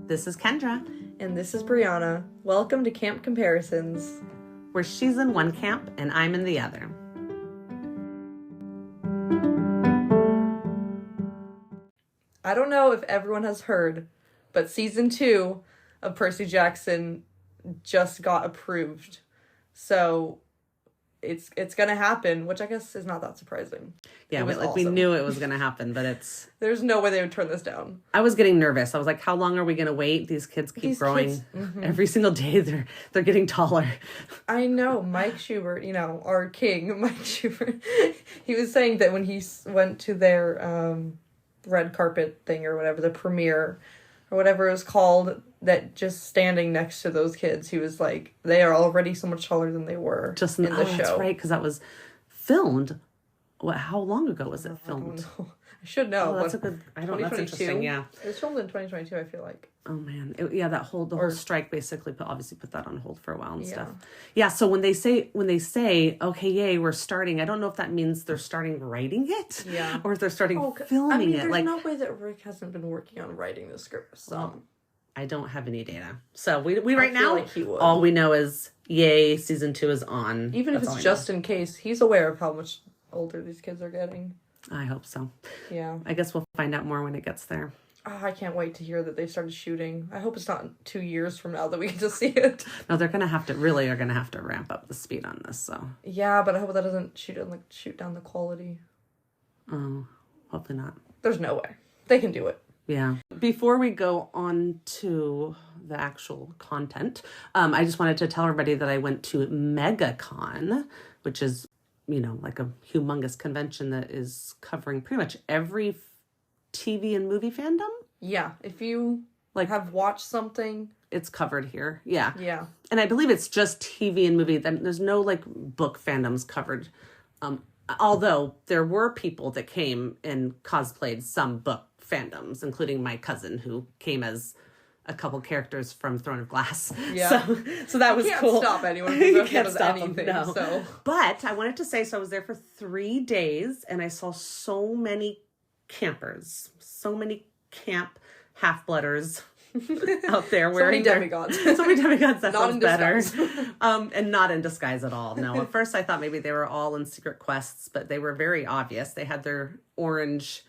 This is Kendra. And this is Brianna. Welcome to Camp Comparisons. Where she's in one camp and I'm in the other. I don't know if everyone has heard, but season 2 of Percy Jackson just got approved. So it's gonna happen, which I guess is not that surprising. Yeah, we knew it was gonna happen, but there's no way they would turn this down. I was getting nervous. I was like, how long are we gonna wait? These kids keep growing. Every single day they're getting taller. I know. Mike Schubert, our king, Mike Schubert, he was saying that when he went to their red carpet thing or whatever, the premiere or whatever it was called, that just standing next to those kids, he was like, they are already so much taller than they were just in the show. That's right, because that was filmed. How long ago was it filmed? I should know. Oh, that's a good. I don't know. That's interesting. Yeah, it was filmed in 2022. I feel like. Oh man, the whole strike basically put that on hold for a while and stuff. Yeah. So when they say, okay, yay, we're starting. I don't know if that means they're starting writing it. Yeah. Or if they're starting filming it. There's no way that Rick hasn't been working on writing the script. So. Well, I don't have any data. So we right now, like all we know is, yay, season 2 is on. Even if it's just in case, he's aware of how much older these kids are getting. I hope so. Yeah. I guess we'll find out more when it gets there. Oh, I can't wait to hear that they started shooting. I hope it's not 2 years from now that we get to see it. No, they're going to have to ramp up the speed on this, so. Yeah, but I hope that doesn't shoot down the quality. Oh, hopefully not. There's no way. They can do it. Yeah. Before we go on to the actual content, I just wanted to tell everybody that I went to MegaCon, which is, like a humongous convention that is covering pretty much every TV and movie fandom. Yeah. If you have watched something, it's covered here. Yeah. Yeah. And I believe it's just TV and movie. There's no book fandoms covered. Although there were people that came and cosplayed some book fandoms, including my cousin who came as a couple characters from Throne of Glass. Yeah. So that was cool. You can't stop anyone from you can't stop anything. No. So. But I wanted to say, so I was there for 3 days and I saw so many campers, so many camp half-blooders out there wearing so many demigods. So many demigods. That not sounds better. Disguise. And not in disguise at all. No, at first I thought maybe they were all in secret quests, but they were very obvious. They had their orange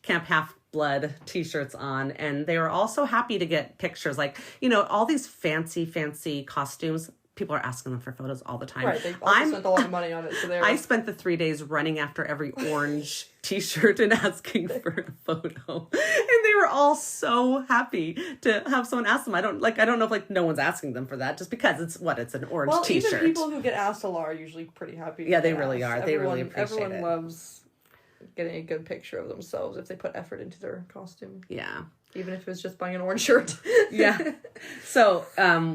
Camp Half-Blood t-shirts on, and they were also happy to get pictures. All these fancy costumes. People are asking them for photos all the time. Right, they also spent a lot of money on it. So I spent the 3 days running after every orange t-shirt and asking for a photo. And they were all so happy to have someone ask them. I don't know if no one's asking them for that, just because it's an orange t-shirt. Even people who get asked a lot are usually pretty happy. Yeah, they really are. They really appreciate it. Everyone loves getting a good picture of themselves if they put effort into their costume. Yeah. Even if it was just buying an orange shirt. Yeah. So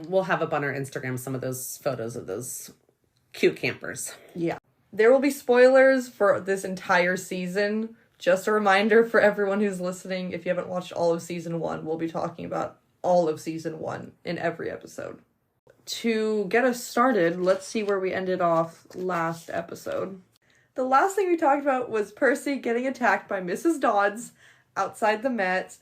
we'll have up on our Instagram some of those photos of those cute campers. Yeah. There will be spoilers for this entire season. Just a reminder for everyone who's listening, if you haven't watched all of season 1, we'll be talking about all of season 1 in every episode. To get us started, let's see where we ended off last episode. The last thing we talked about was Percy getting attacked by Mrs. Dodds outside the Met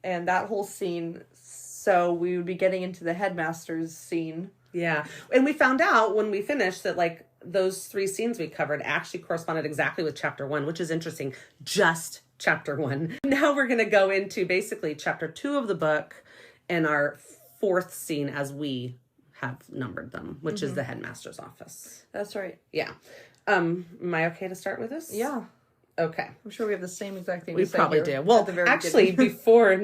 and that whole scene. So we would be getting into the headmaster's scene. Yeah. And we found out when we finished that those 3 scenes we covered actually corresponded exactly with chapter 1, which is interesting. Just chapter 1. Now we're going to go into basically chapter 2 of the book and our 4th scene as we have numbered them, which is the headmaster's office. That's right. Yeah. Am I okay to start with this? Yeah. Okay. I'm sure we have the same exact thing. We probably do. Well, before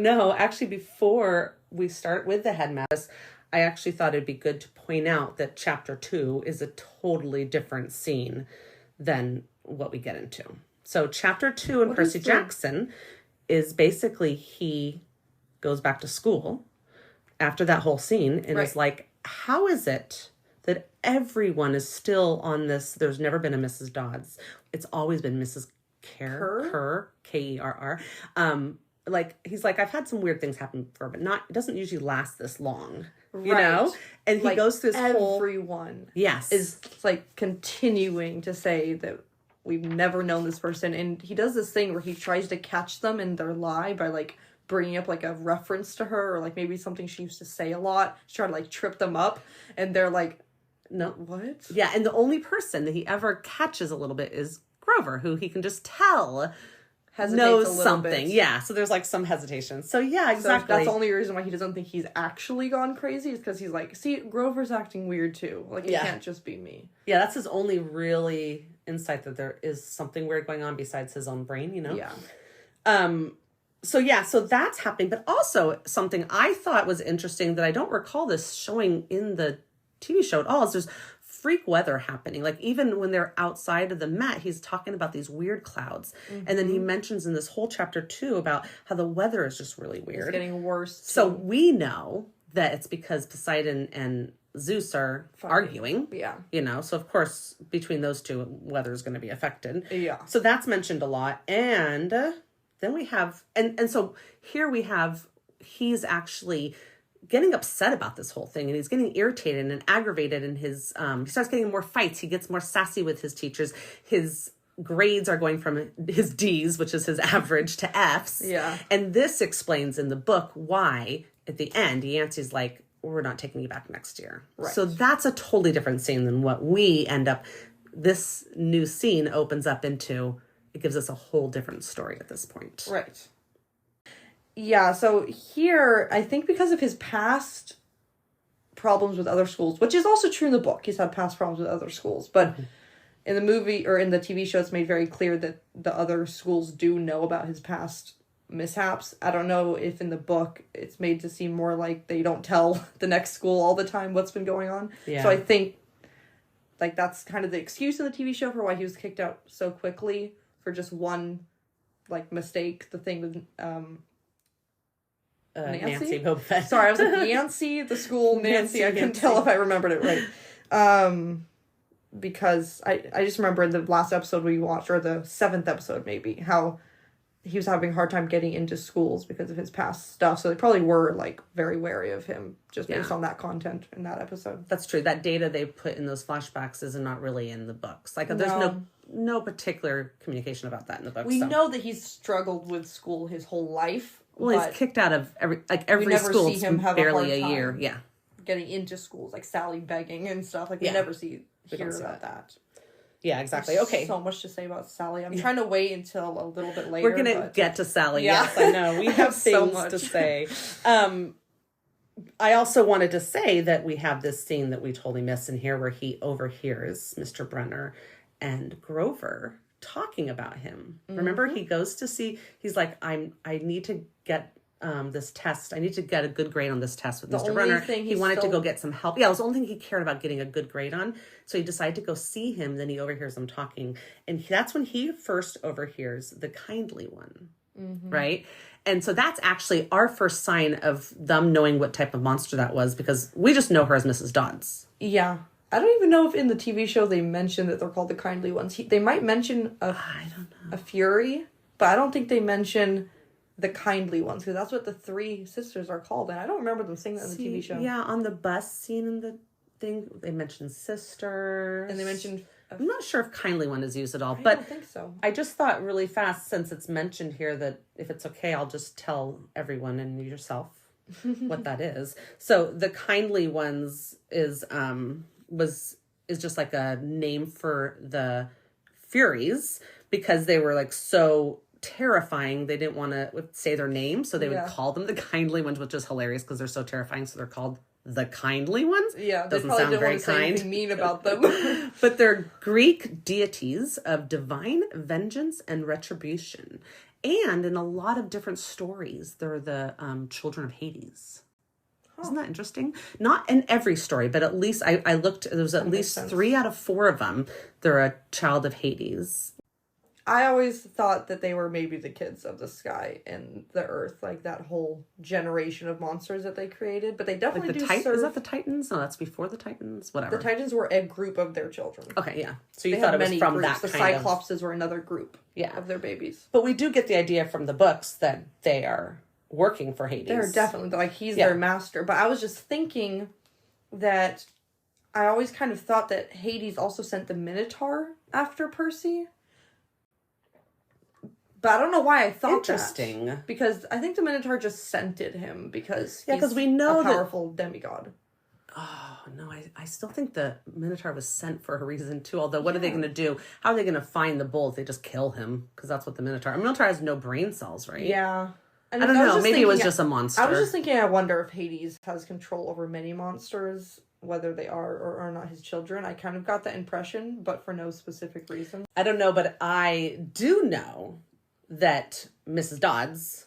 we start with the headmaster, I actually thought it'd be good to point out that chapter 2 is a totally different scene than what we get into. So chapter 2 in Percy Jackson is basically he goes back to school after that whole scene and is like, how is it that everyone is still on this? There's never been a Mrs. Dodds. It's always been Mrs. Kerr, Kerr. He's like, I've had some weird things happen before, but it doesn't usually last this long, you know? And he goes through this everyone is continuing to say that we've never known this person. And he does this thing where he tries to catch them in their lie by bringing up, like, a reference to her, or, like, maybe something she used to say a lot, to try to, like, trip them up, and they're like, no. What? Yeah, and the only person that he ever catches a little bit is Grover, who he can just tell knows something. Bit. Yeah, so there's, like, some hesitation. So, yeah, exactly. So that's the only reason why he doesn't think he's actually gone crazy, is because he's like, see, Grover's acting weird, too. Like, it can't just be me. Yeah, that's his only really insight, that there is something weird going on besides his own brain, you know? Yeah. So that's happening. But also, something I thought was interesting that I don't recall this showing in the TV show at all is there's freak weather happening. Like, even when they're outside of the Met, he's talking about these weird clouds. Mm-hmm. And then he mentions in this whole chapter 2 about how the weather is just really weird. It's getting worse. Too. So we know that it's because Poseidon and Zeus are arguing. Yeah. You know, so of course, between those two, weather is going to be affected. Yeah. So that's mentioned a lot. And then we have, and so here we have, he's actually getting upset about this whole thing, and he's getting irritated and aggravated, and his he starts getting more fights. He gets more sassy with his teachers. His grades are going from his D's, which is his average, to F's. Yeah. And this explains in the book why at the end Yancey's like, we're not taking you back next year. Right. So that's a totally different scene than what we end up. This new scene opens up into, it gives us a whole different story at this point. Right. Yeah, so here, I think because of his past problems with other schools, which is also true in the book, he's had past problems with other schools, but in the movie, or in the TV show, it's made very clear that the other schools do know about his past mishaps. I don't know if in the book it's made to seem more like they don't tell the next school all the time what's been going on. Yeah. So I think, like, that's kind of the excuse in the TV show for why he was kicked out so quickly for just one, mistake. The thing with, Nancy Boba Fett. Sorry, I was like, Yancy, the school, Nancy. I couldn't tell if I remembered it right. Because I just remember in the last episode we watched, or the 7th episode maybe, how he was having a hard time getting into schools because of his past stuff. So they probably were, like, very wary of him just based on that content in that episode. That's true. That data they put in those flashbacks is not really in the books. Like, there's no particular communication about that in the books. We know that he's struggled with school his whole life. Well, he's kicked out of every school. See him have barely a year. Yeah, getting into schools, like Sally begging and stuff. Like, we never hear about that. Yeah, exactly. There's okay. so much to say about Sally. I'm trying to wait until a little bit later. We're gonna get to Sally. Yeah. Yes, I know. We have things to say. I also wanted to say that we have this scene that we totally missed in here, where he overhears Mr. Brenner and Grover talking about him. Mm-hmm. Remember, he goes to see. He's like, I need to get this test. I need to get a good grade on this test with Mr. Brenner. He wanted to go get some help. Yeah, it was the only thing he cared about getting a good grade on. So he decided to go see him. Then he overhears them talking. And that's when he first overhears the kindly one. Mm-hmm. Right? And so that's actually our first sign of them knowing what type of monster that was, because we just know her as Mrs. Dodds. Yeah. I don't even know if in the TV show they mention that they're called the kindly ones. They might mention a fury, but I don't think they mention the kindly ones, because that's what the 3 sisters are called, and I don't remember them saying that in the TV show. Yeah, on the bus scene in the thing, they mentioned sisters. And they mentioned... I'm not sure if kindly one is used at all, but I don't think so. I just thought really fast, since it's mentioned here, that if it's okay, I'll just tell everyone and yourself what that is. So the kindly ones is just like a name for the Furies, because they were like so terrifying, they didn't want to say their name, so they would call them the kindly ones, which is hilarious because they're so terrifying, so they're called the kindly ones. Yeah, doesn't sound very kind. Say mean about them. But they're Greek deities of divine vengeance and retribution, and in a lot of different stories, they're the children of Hades. Isn't that interesting? Not in every story, but at least I looked. There was at least 3 out of 4 of them. They're a child of Hades. I always thought that they were maybe the kids of the sky and the earth, like that whole generation of monsters that they created. But they definitely like serve... Is that the Titans? No, that's before the Titans. Whatever. The Titans were a group of their children. Okay, yeah. So you thought it was from groups. that the kind of... The Cyclopses were another group of their babies. But we do get the idea from the books that they are working for Hades. They're definitely, like, he's their master. But I was just thinking that I always kind of thought that Hades also sent the Minotaur after Percy. But I don't know why I thought Interesting. that. Because I think the Minotaur just scented him because because we know a powerful demigod. Oh, no, I still think the Minotaur was sent for a reason, too. Although, what are they going to do? How are they going to find the bull if they just kill him? Because that's what the Minotaur... Minotaur has no brain cells, right? Yeah. And I don't know. Maybe it was just a monster. I was just thinking, I wonder if Hades has control over many monsters, whether they are or are not his children. I kind of got that impression, but for no specific reason. I don't know, but I do know that Mrs. Dodds,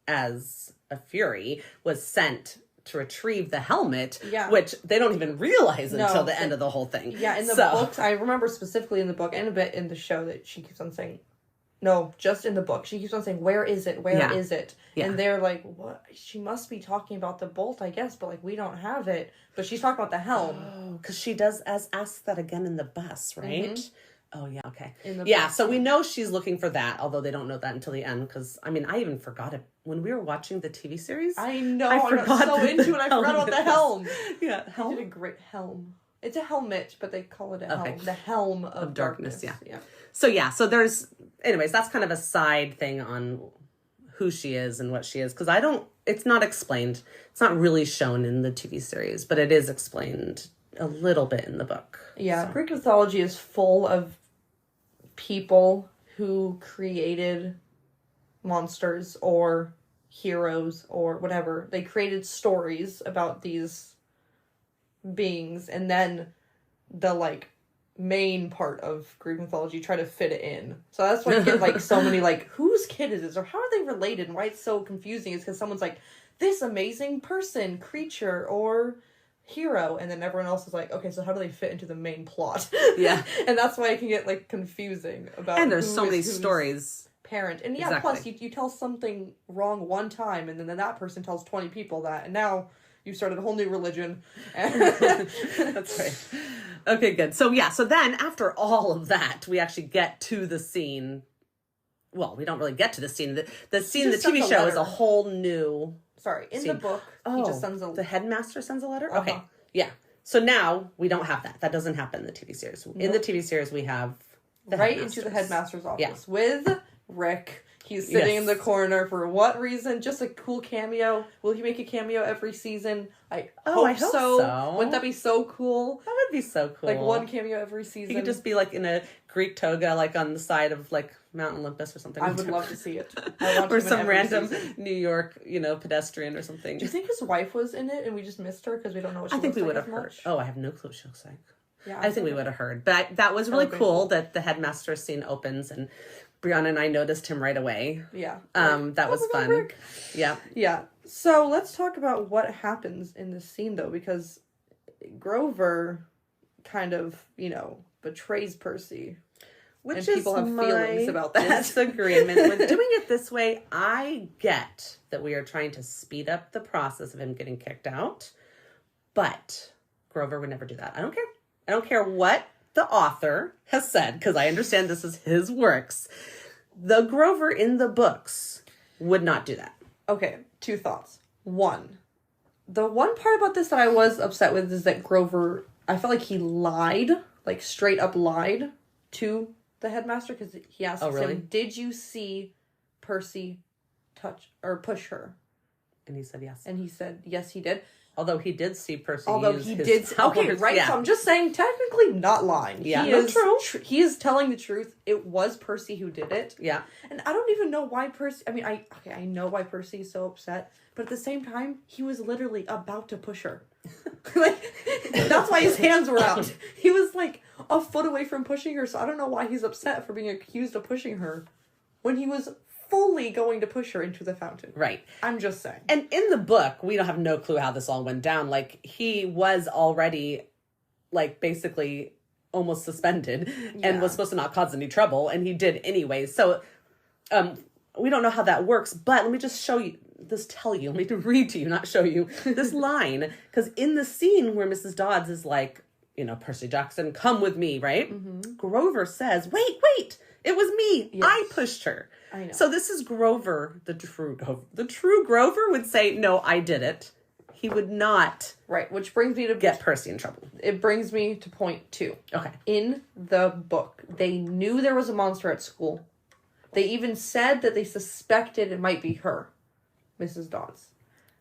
as a Fury, was sent to retrieve the helmet, which they don't even realize until the end of the whole thing. Yeah, in the books, I remember specifically in the book and a bit in the show that she keeps on saying, no, just in the book, she keeps on saying, where is it? Where is it? Yeah. And they're like, what? She must be talking about the bolt, I guess, but like, we don't have it. But she's talking about the helm. Oh, because she does ask that again in the bus, right? Mm-hmm. Oh, yeah, okay. Bus, so we know she's looking for that, although they don't know that until the end, because, I mean, I even forgot it. When we were watching the TV series, I know, I got so into it, I forgot about the helm. Yeah, helm. They did a great helm. It's a helmet, but they call it a helm. The helm of darkness. Yeah. So there's, anyways, that's kind of a side thing on who she is and what she is, because it's not explained. It's not really shown in the TV series, but it is explained a little bit in the book. Yeah, so. Greek mythology is full of people who created monsters or heroes or whatever. They created stories about these beings, and then the like main part of Greek mythology try to fit it in. So that's why you get like so many like, whose kid is this, or how are they related, and why it's so confusing is because someone's like, this amazing person, creature, or hero, and then everyone else is like, okay, so how do they fit into the main plot? Yeah. And that's why it can get like confusing about, and there's so many stories, parent, and plus you tell something wrong one time, and then that person tells 20 people that, and now you started a whole new religion. That's right. Okay, good. So then after all of that, we actually get to the scene. Well, we don't really get to the scene. The scene, the TV show is a whole new... Sorry, in the book, he just sends a... The headmaster sends a letter? Okay, yeah. So now, we don't have that. That doesn't happen in the TV series. Nope. In the TV series, we have the right into the headmaster's office with Rick. He's sitting in the corner for what reason? Just a cool cameo. Will he make a cameo every season? I hope so. Wouldn't that be so cool? That would be so cool. Like one cameo every season. He could just be like in a Greek toga, like on the side of like Mount Olympus or something. I would love to see it. Or some random New York, pedestrian or something. Do you think his wife was in it and we just missed her because we don't know what she looks like? I think we would have heard. Oh, I have no clue what she looks like. Yeah, I think we would have heard. But that was really cool that the headmaster scene opens, and Brianna and I noticed him right away. Yeah. That was fun. Rick. Yeah. Yeah. So let's talk about what happens in this scene, though, because Grover kind of, betrays Percy. Which and people have feelings about that. Disagreement. When doing it this way, I get that we are trying to speed up the process of him getting kicked out, but Grover would never do that. I don't care. I don't care what the author has said, because I understand this is his works. The Grover in the books would not do that. Okay, 2 thoughts. 1, the one part about this that I was upset with is that Grover, I felt like he lied, like straight up lied to the headmaster, because he asked him, did you see Percy touch or push her? And he said yes. And he said, yes, he did. Although he did see Percy use his powers. Okay, right. Yeah. So I'm just saying, technically not lying. Yeah, that's true. He is telling the truth. It was Percy who did it. Yeah. And I don't even know why Percy... I mean, I know why Percy is so upset. But at the same time, he was literally about to push her. That's why his hands were out. He was like a foot away from pushing her. So I don't know why he's upset for being accused of pushing her when he was fully going to push her into the fountain. Right. I'm just saying. And in the book, we don't have no clue how this all went down. Like, he was already, like, basically almost suspended and was supposed to not cause any trouble, and he did anyway. So, we don't know how that works, but let me just let me read to you, not show you, this line. Because in the scene where Mrs. Dodds is like, Percy Jackson, come with me, right? Mm-hmm. Grover says, wait, it was me. Yes. I pushed her. I know. So this is Grover, the true Grover would say, no, I did it. He would not. Right, which brings me to... get Percy in trouble. It brings me to point 2. Okay. In the book, they knew there was a monster at school. They even said that they suspected it might be her, Mrs. Dodds.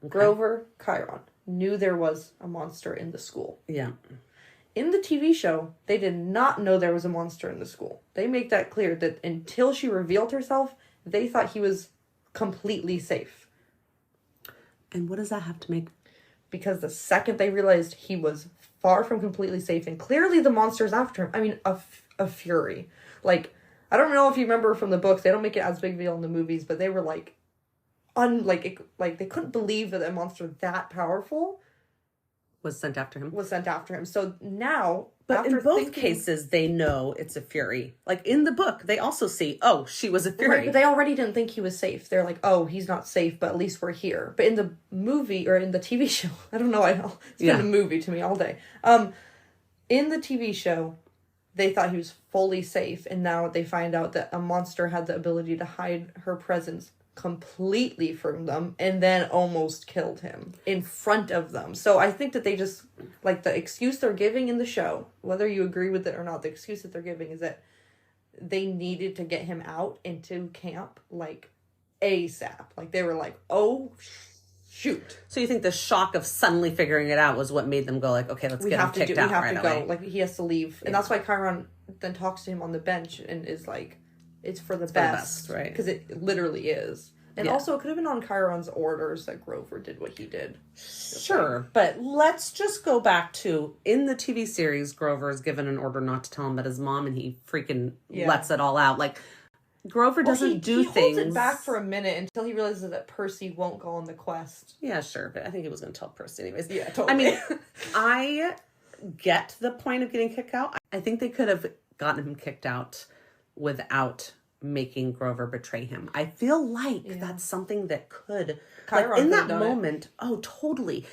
Okay. Grover, Chiron, knew there was a monster in the school. Yeah. In the TV show, they did not know there was a monster in the school. They make that clear that until she revealed herself, they thought he was completely safe. And what does that have to make? Because the second they realized he was far from completely safe, and clearly the monster's after him. I mean, a fury. Like, I don't know if you remember from the books, they don't make it as big a deal in the movies, but they were like, they couldn't believe that a monster that powerful Was sent after him. So now, but in both cases, they know it's a fury. Like in the book, they also see, oh, she was a fury. Right, but they already didn't think he was safe. They're like, oh, he's not safe, but at least we're here. But in the movie or in the TV show, I don't know. It's been a movie to me all day. In the TV show, they thought he was fully safe, and now they find out that a monster had the ability to hide her presence completely from them and then almost killed him in front of them. So I think that they just, like, the excuse they're giving in the show, whether you agree with it or not, the excuse that they're giving is that they needed to get him out into camp, like, ASAP. Like, they were like, oh, shoot. So you think the shock of suddenly figuring it out was what made them go like, okay, let's get him kicked out right away. We have to go. Like, he has to leave. Yeah. And that's why Chiron then talks to him on the bench and is like, it's for the best, right? Because it literally is. And also, it could have been on Chiron's orders that Grover did what he did. Sure, but let's just go back to, in the TV series, Grover is given an order not to tell him about his mom, and he freaking lets it all out. Like, Grover doesn't do things. He holds it back for a minute until he realizes that Percy won't go on the quest. Yeah, sure, but I think he was going to tell Percy anyways. Yeah, totally. I mean, I get the point of getting kicked out. I think they could have gotten him kicked out without making Grover betray him. I feel like that's something that could, Chiron like, in that moment, totally.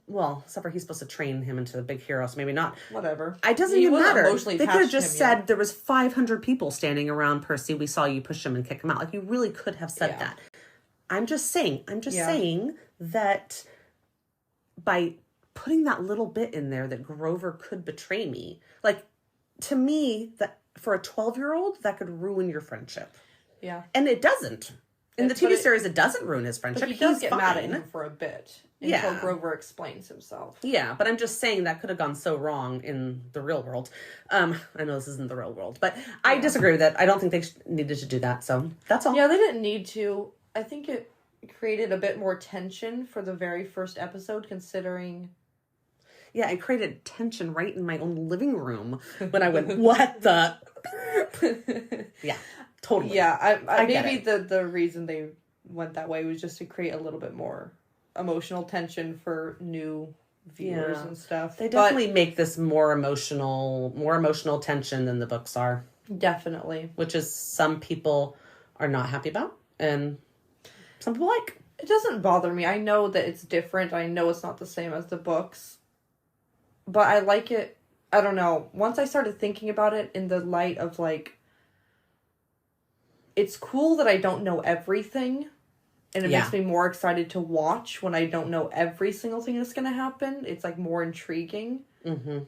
Well, except for he's supposed to train him into the big hero, so maybe not. Whatever. It doesn't even matter. They could have just said there was 500 people standing around Percy. We saw you push him and kick him out. Like, you really could have said that. I'm just saying that by putting that little bit in there that Grover could betray me, like, to me, that for a 12-year-old, that could ruin your friendship. Yeah. And it doesn't. In the TV series, it doesn't ruin his friendship. But he does get mad at him for a bit until Grover explains himself. Yeah, but I'm just saying that could have gone so wrong in the real world. I know this isn't the real world, but I disagree with that. I don't think they needed to do that, so that's all. Yeah, they didn't need to. I think it created a bit more tension for the very first episode, considering... Yeah, it created tension right in my own living room when I went, what the... Yeah, totally. Yeah, I maybe the reason they went that way was just to create a little bit more emotional tension for new viewers and stuff. They definitely make this more emotional tension than the books are. Definitely. Which is some people are not happy about and some people like. It doesn't bother me. I know that it's different. I know it's not the same as the books. But I like it. I don't know. Once I started thinking about it in the light of, like, it's cool that I don't know everything. And it makes me more excited to watch when I don't know every single thing that's going to happen. It's, like, more intriguing. Mm-hmm.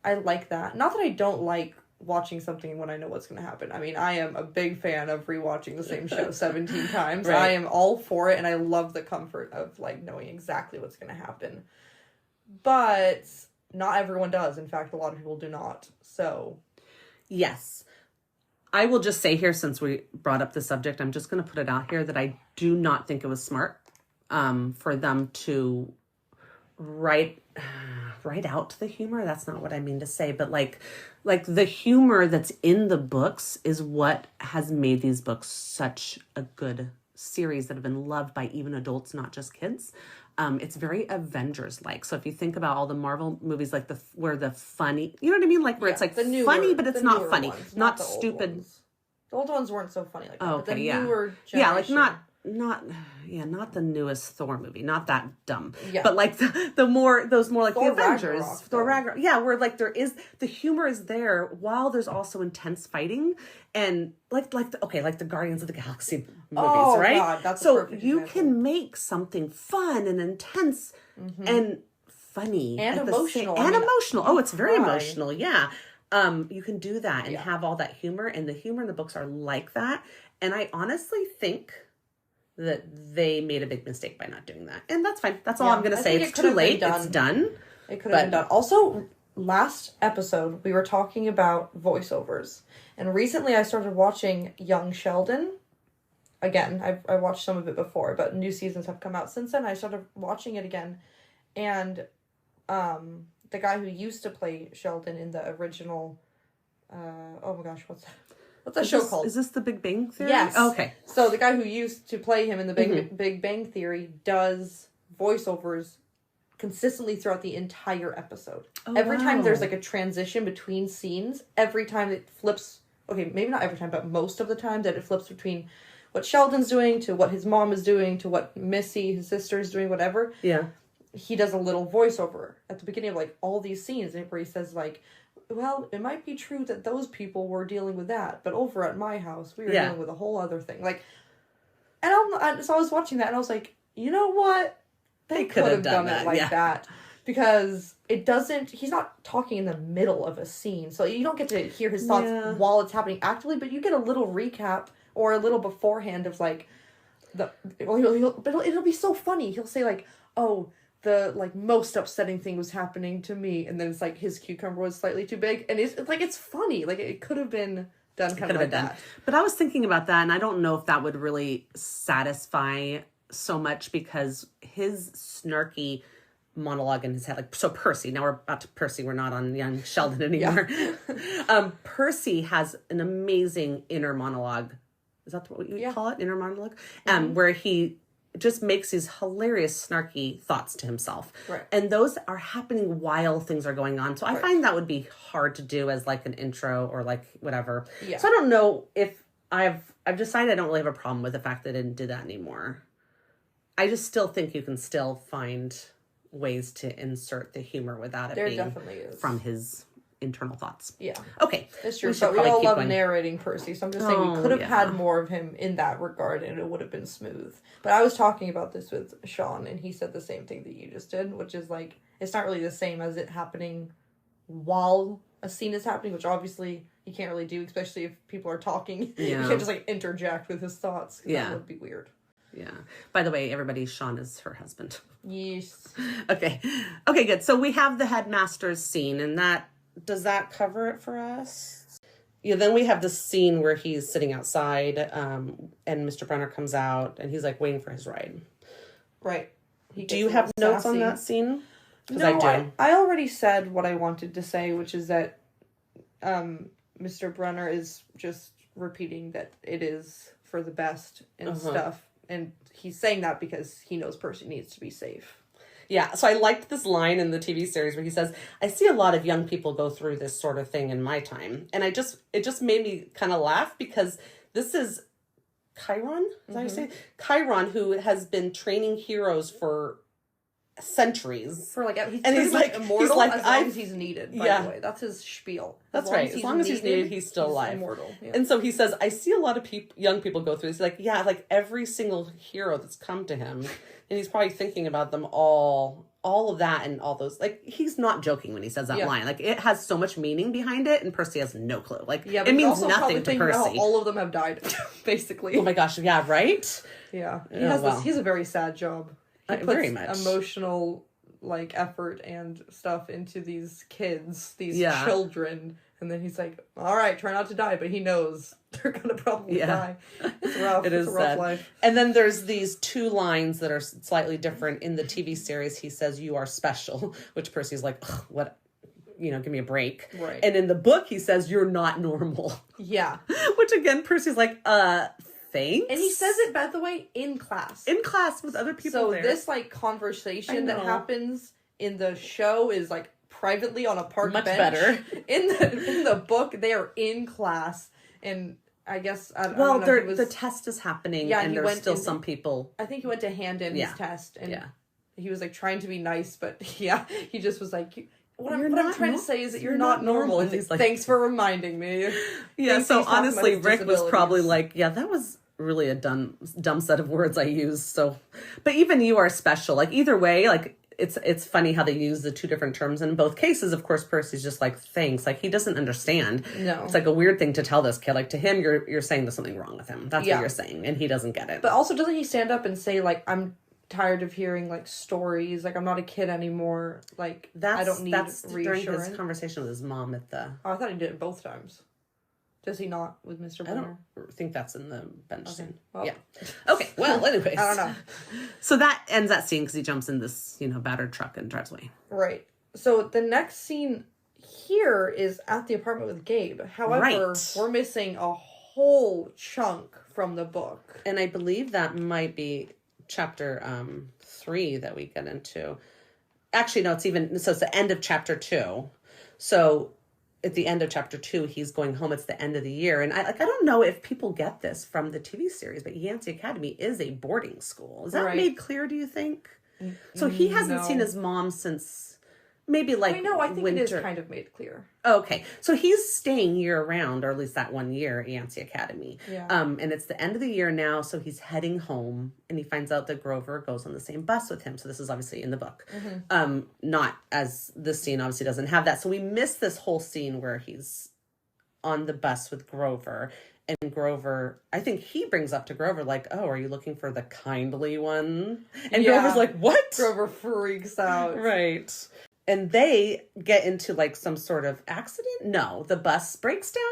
I like that. Not that I don't like watching something when I know what's going to happen. I mean, I am a big fan of rewatching the same show 17 times. Right. I am all for it, and I love the comfort of, like, knowing exactly what's going to happen. But... not everyone does. In fact, a lot of people do not. So, yes. I will just say here, since we brought up the subject, I'm just going to put it out here that I do not think it was smart for them to write out the humor. That's not what I mean to say. But like the humor that's in the books is what has made these books such a good series that have been loved by even adults, not just kids. It's very Avengers-like. So if you think about all the Marvel movies, like where the funny, you know what I mean? Like where it's like funny, but it's not funny, ones, not stupid. The old ones weren't so funny like that. Oh, okay, but the newer generation. Like not the newest Thor movie, not that dumb. Yeah. But like the more like Thor the Avengers, Thor Ragnarok. Yeah, where like there is the humor is there while there's also intense fighting and like the Guardians of the Galaxy movies, right? God, that's so you can make something fun and intense and funny and emotional. Emotional. Oh, it's very emotional. Yeah. You can do that and have all that humor, and the humor in the books are like that. And I honestly think that they made a big mistake by not doing that. And that's fine. That's all I'm going to say. It's too late. It's done. It could have been done. Also, last episode, we were talking about voiceovers. And recently I started watching Young Sheldon. Again, I watched some of it before, but new seasons have come out since then. I started watching it again. And the guy who used to play Sheldon in the original... oh my gosh, what's that show called? Is this The Big Bang Theory? Yes. Oh, okay. So the guy who used to play him in the Big Bang Theory does voiceovers consistently throughout the entire episode. Every time there's like a transition between scenes, every time it flips, okay, maybe not every time, but most of the time that it flips between what Sheldon's doing to what his mom is doing to what Missy, his sister, is doing, whatever. Yeah. He does a little voiceover at the beginning of like all these scenes where he says like, well, it might be true that those people were dealing with that, but over at my house, we were dealing with a whole other thing. Like, and so I was watching that, and I was like, you know what? They could have done it like that. Because it doesn't, he's not talking in the middle of a scene, so you don't get to hear his thoughts while it's happening actively, but you get a little recap, or a little beforehand of, like, but it'll be so funny. He'll say, like, oh, the, like, most upsetting thing was happening to me, and then it's like his cucumber was slightly too big, and it's like, it's funny. Like, it could have been done kind of like that. But I was thinking about that, and I don't know if that would really satisfy so much, because his snarky monologue in his head, like, so Percy, now we're about to Percy, we're not on young Sheldon anymore. Percy has an amazing inner monologue. Is that what you call it? Inner monologue? Where he just makes these hilarious, snarky thoughts to himself. Right. And those are happening while things are going on. So I find that would be hard to do as like an intro or like whatever. Yeah. So I don't know if I've decided I don't really have a problem with the fact that I didn't do that anymore. I just still think you can still find ways to insert the humor without it being definitely is. From his internal thoughts. Yeah. Okay. That's true. But we all love narrating Percy, so I'm just saying we could have had more of him in that regard and it would have been smooth. But I was talking about this with Sean and he said the same thing that you just did, which is like, it's not really the same as it happening while a scene is happening, which obviously you can't really do, especially if people are talking. Yeah. You can't just like interject with his thoughts. Yeah. That would be weird. Yeah. By the way, everybody, Sean is her husband. Yes. Okay, good. So we have the headmaster's scene, and does that cover it for us? Yeah, then we have this scene where he's sitting outside, and Mr. Brenner comes out, and he's like waiting for his ride. Right. Do you have notes on that scene? No, I do. I already said what I wanted to say, which is that Mr. Brenner is just repeating that it is for the best and stuff. And he's saying that because he knows Percy needs to be safe. Yeah, so I liked this line in the TV series where he says, I see a lot of young people go through this sort of thing in my time. And it just made me kind of laugh because this is Chiron, is that how you say it? Chiron, who has been training heroes for centuries. For like, he's like immortal as long as he's needed, by the way. That's his spiel. That's right. As long as he's needed, he's still alive. Immortal. Yeah. And so he says, I see a lot of young people go through this. Like, yeah, like every single hero that's come to him. And he's probably thinking about them all of that and all those. Like, he's not joking when he says that line. Like, it has so much meaning behind it, and Percy has no clue. Like, it means nothing to Percy. All of them have died, basically. Oh my gosh, yeah, right? Yeah. He has a very sad job. He puts very much emotional like effort and stuff into these kids, these children, and then he's like, all right, try not to die, but he knows they're gonna probably die. It's rough. It's a rough life. And then there's these two lines that are slightly different in the TV series. He says, you are special, which Percy's like, what, give me a break. Right. And in the book he says, you're not normal. Yeah. Which again, Percy's like, thanks. And he says it, by the way, in class. In class with other people so there. This, like, conversation that happens in the show is, like, privately on a park bench. Much better. In the book, they are in class. And I guess, I don't know. The test is happening, and there's still some people. I think he went to hand in his test. And he was, like, trying to be nice, but, he just was like... What I'm trying to say is that you're not normal. And he's like, thanks for reminding me. Yeah, so honestly, Rick was probably like, yeah, that was really a dumb set of words I used. So, but even you are special. Like, either way, like, it's funny how they use the two different terms. In both cases, of course, Percy's just like, thanks. Like, he doesn't understand. No. It's like a weird thing to tell this kid. Like, to him, you're saying there's something wrong with him. That's what you're saying. And he doesn't get it. But also, doesn't he stand up and say, like, I'm tired of hearing, like, stories. Like, I'm not a kid anymore. Like, I don't need reassurance. During his conversation with his mom at the... Oh, I thought he did it both times. Does he not with Mr. Brenner? I don't think that's in the bench scene. Well. Yeah. Okay, well, anyways. I don't know. So that ends that scene because he jumps in this, battered truck and drives away. Right. So the next scene here is at the apartment with Gabe. However, we're missing a whole chunk from the book. And I believe that might be chapter 3 that we get into. Actually, no, it's the end of chapter 2. So at the end of chapter 2, he's going home. It's the end of the year. And I don't know if people get this from the TV series, but Yancey Academy is a boarding school. Is that made clear, do you think? So he hasn't seen his mom since maybe like I think winter. it is kind of made clear. Okay. So he's staying year round, or at least that 1 year at Yancey Academy. Yeah. And it's the end of the year now, so he's heading home, and he finds out that Grover goes on the same bus with him. So this is obviously in the book. Not as this scene obviously doesn't have that. So we miss this whole scene where he's on the bus with Grover. And Grover, I think he brings up to Grover, like, oh, are you looking for the kindly one? And Grover's like, what? Grover freaks out. Right. And they get into like some sort of accident. No, the bus breaks down.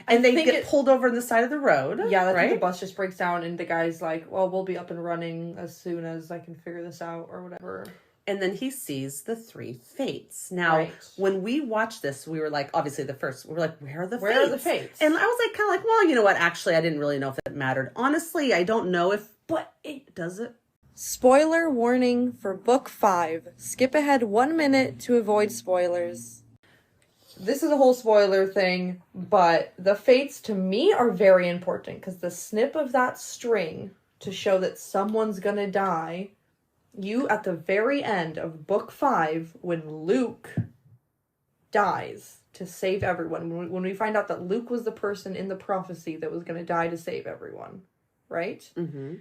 And they get pulled over on the side of the road. Yeah, I think the bus just breaks down and the guy's like, well, we'll be up and running as soon as I can figure this out or whatever. And then he sees the 3 fates. Now, when we watched this, we were like, obviously we were like, where are the fates? Where are the fates? And I was like, kind of like, well, you know what? Actually, I didn't really know if it mattered. Honestly, I don't know but it does it. Spoiler warning for book 5. Skip ahead 1 minute to avoid spoilers. This is a whole spoiler thing, but the fates to me are very important because the snip of that string to show that someone's gonna die, at the very end of book 5, when Luke dies to save everyone, when we find out that Luke was the person in the prophecy that was gonna die to save everyone, right? Mm-hmm.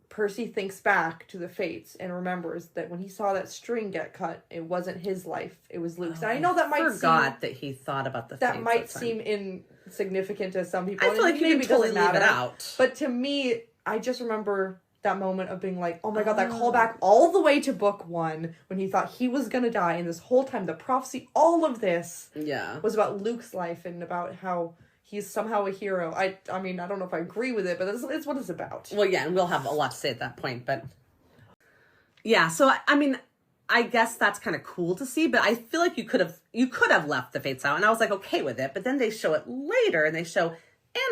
Percy thinks back to the fates and remembers that when he saw that string get cut, it wasn't his life, it was Luke's. And I know that might forgot that he thought about the fates. That might seem insignificant to some people. I feel like you can totally leave it out. But to me, I just remember that moment of being like, oh my god, that callback all the way to book 1 when he thought he was gonna die, and this whole time the prophecy, all of this was about Luke's life and about how he's somehow a hero. I mean, I don't know if I agree with it, but it's what it's about. Well, yeah, and we'll have a lot to say at that point, but yeah, so I mean, I guess that's kind of cool to see, but I feel like you could have left the fates out, and I was like, okay with it, but then they show it later, and they show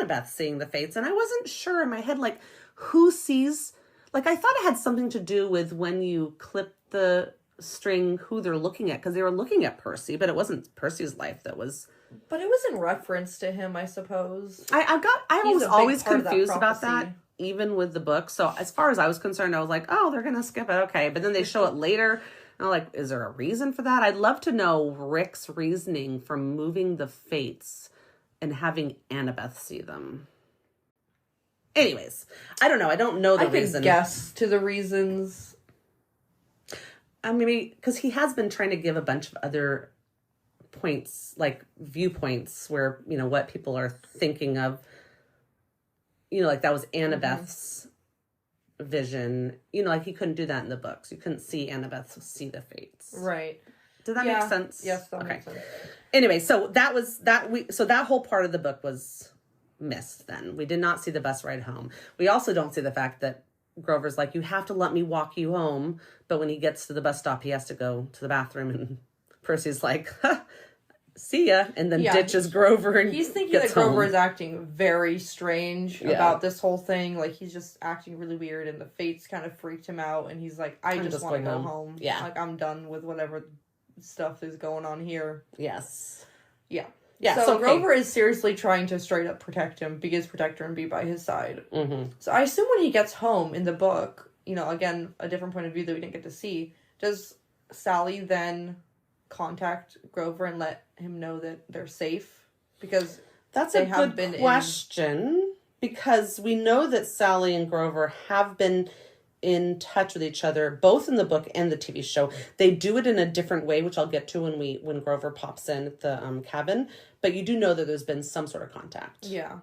Annabeth seeing the fates, and I wasn't sure in my head, like, who sees, like, I thought it had something to do with when you clip the string, who they're looking at, because they were looking at Percy, but it wasn't Percy's life that was... But it was in reference to him, I suppose. I was always confused about that, even with the book. So as far as I was concerned, I was like, oh, they're going to skip it. Okay. But then they show it later. And I'm like, is there a reason for that? I'd love to know Rick's reasoning for moving the fates and having Annabeth see them. Anyways, I don't know. I don't know the reason. I could guess to the reasons. I mean, because he has been trying to give a bunch of other points, like viewpoints, where, what people are thinking of, like that was Annabeth's vision. Like he couldn't do that in the books. You couldn't see Annabeth see the fates. Right. Did that make sense? Yes, that makes sense. Anyway, so that was so that whole part of the book was missed then. We did not see the bus ride home. We also don't see the fact that Grover's like, you have to let me walk you home, but when he gets to the bus stop, he has to go to the bathroom, and Percy's like, see ya, and then ditches Grover and he's thinking that Grover is acting very strange about this whole thing. Like, he's just acting really weird, and the fates kind of freaked him out, and he's like, I just want to go home. Yeah. Like, I'm done with whatever stuff is going on here. Yes. Yeah. Yeah, so Grover is seriously trying to straight up protect him, be his protector, and be by his side. Mm-hmm. So I assume when he gets home in the book, again, a different point of view that we didn't get to see, does Sally then contact Grover and let him know that they're safe? Because that's a good question, because we know that Sally and Grover have been in touch with each other, both in the book and the TV show. They do it in a different way, which I'll get to when Grover pops in at the cabin. But you do know that there's been some sort of contact. Yeah.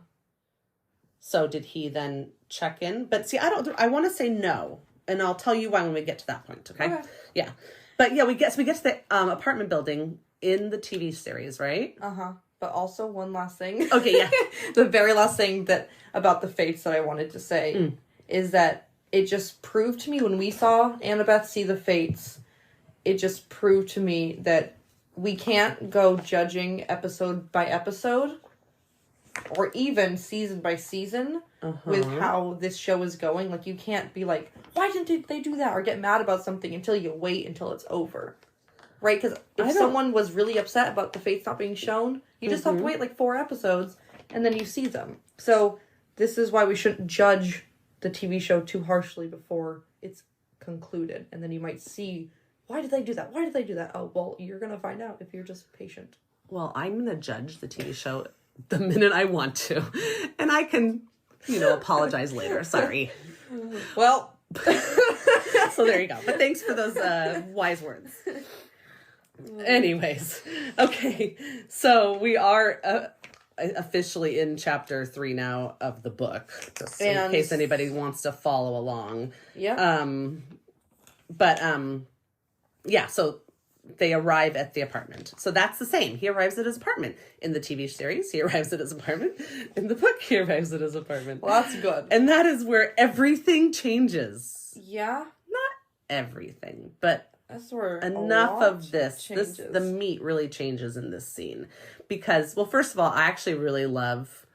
So did he then check in? But see, I want to say no. And I'll tell you why when we get to that point, okay? Yeah. But yeah, we get to the apartment building in the TV series, right? Uh-huh. But also one last thing. Okay, yeah. The very last thing about the fates that I wanted to say is that it just proved to me when we saw Annabeth see the fates, it just proved to me that we can't go judging episode by episode or even season by season with how this show is going. Like, you can't be like, why didn't they do that? Or get mad about something until you wait until it's over. Right? Because if someone was really upset about the fates not being shown, you just have to wait like 4 episodes and then you see them. So this is why we shouldn't judge the TV show too harshly before it's concluded. And then you might see, why did they do that? Why did they do that? Oh, well, you're going to find out if you're just patient. Well, I'm going to judge the TV show the minute I want to. And I can, apologize later. Sorry. Well. So there you go. But thanks for those wise words. Anyways. Okay. So we are officially in chapter 3 now of the book. Just in case anybody wants to follow along. Yeah. Yeah, so they arrive at the apartment. So that's the same. He arrives at his apartment. In the TV series, he arrives at his apartment. In the book, he arrives at his apartment. Well, that's good. And that is where everything changes. Yeah. Not everything, but that's where enough of the meat really changes in this scene. Because, well, first of all, I actually really love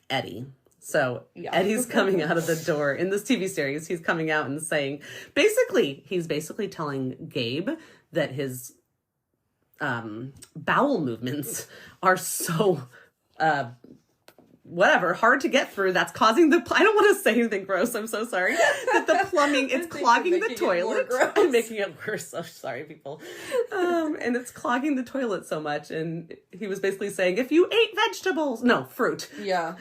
Eddie. So Eddie's coming out of the door in this TV series. He's coming out and saying, he's basically telling Gabe that his bowel movements are so hard to get through. That's causing I don't want to say anything gross. I'm so sorry. That the plumbing, it's clogging the toilet. I'm making it worse. So sorry, people. And it's clogging the toilet so much. And he was basically saying, if you ate fruit. Yeah.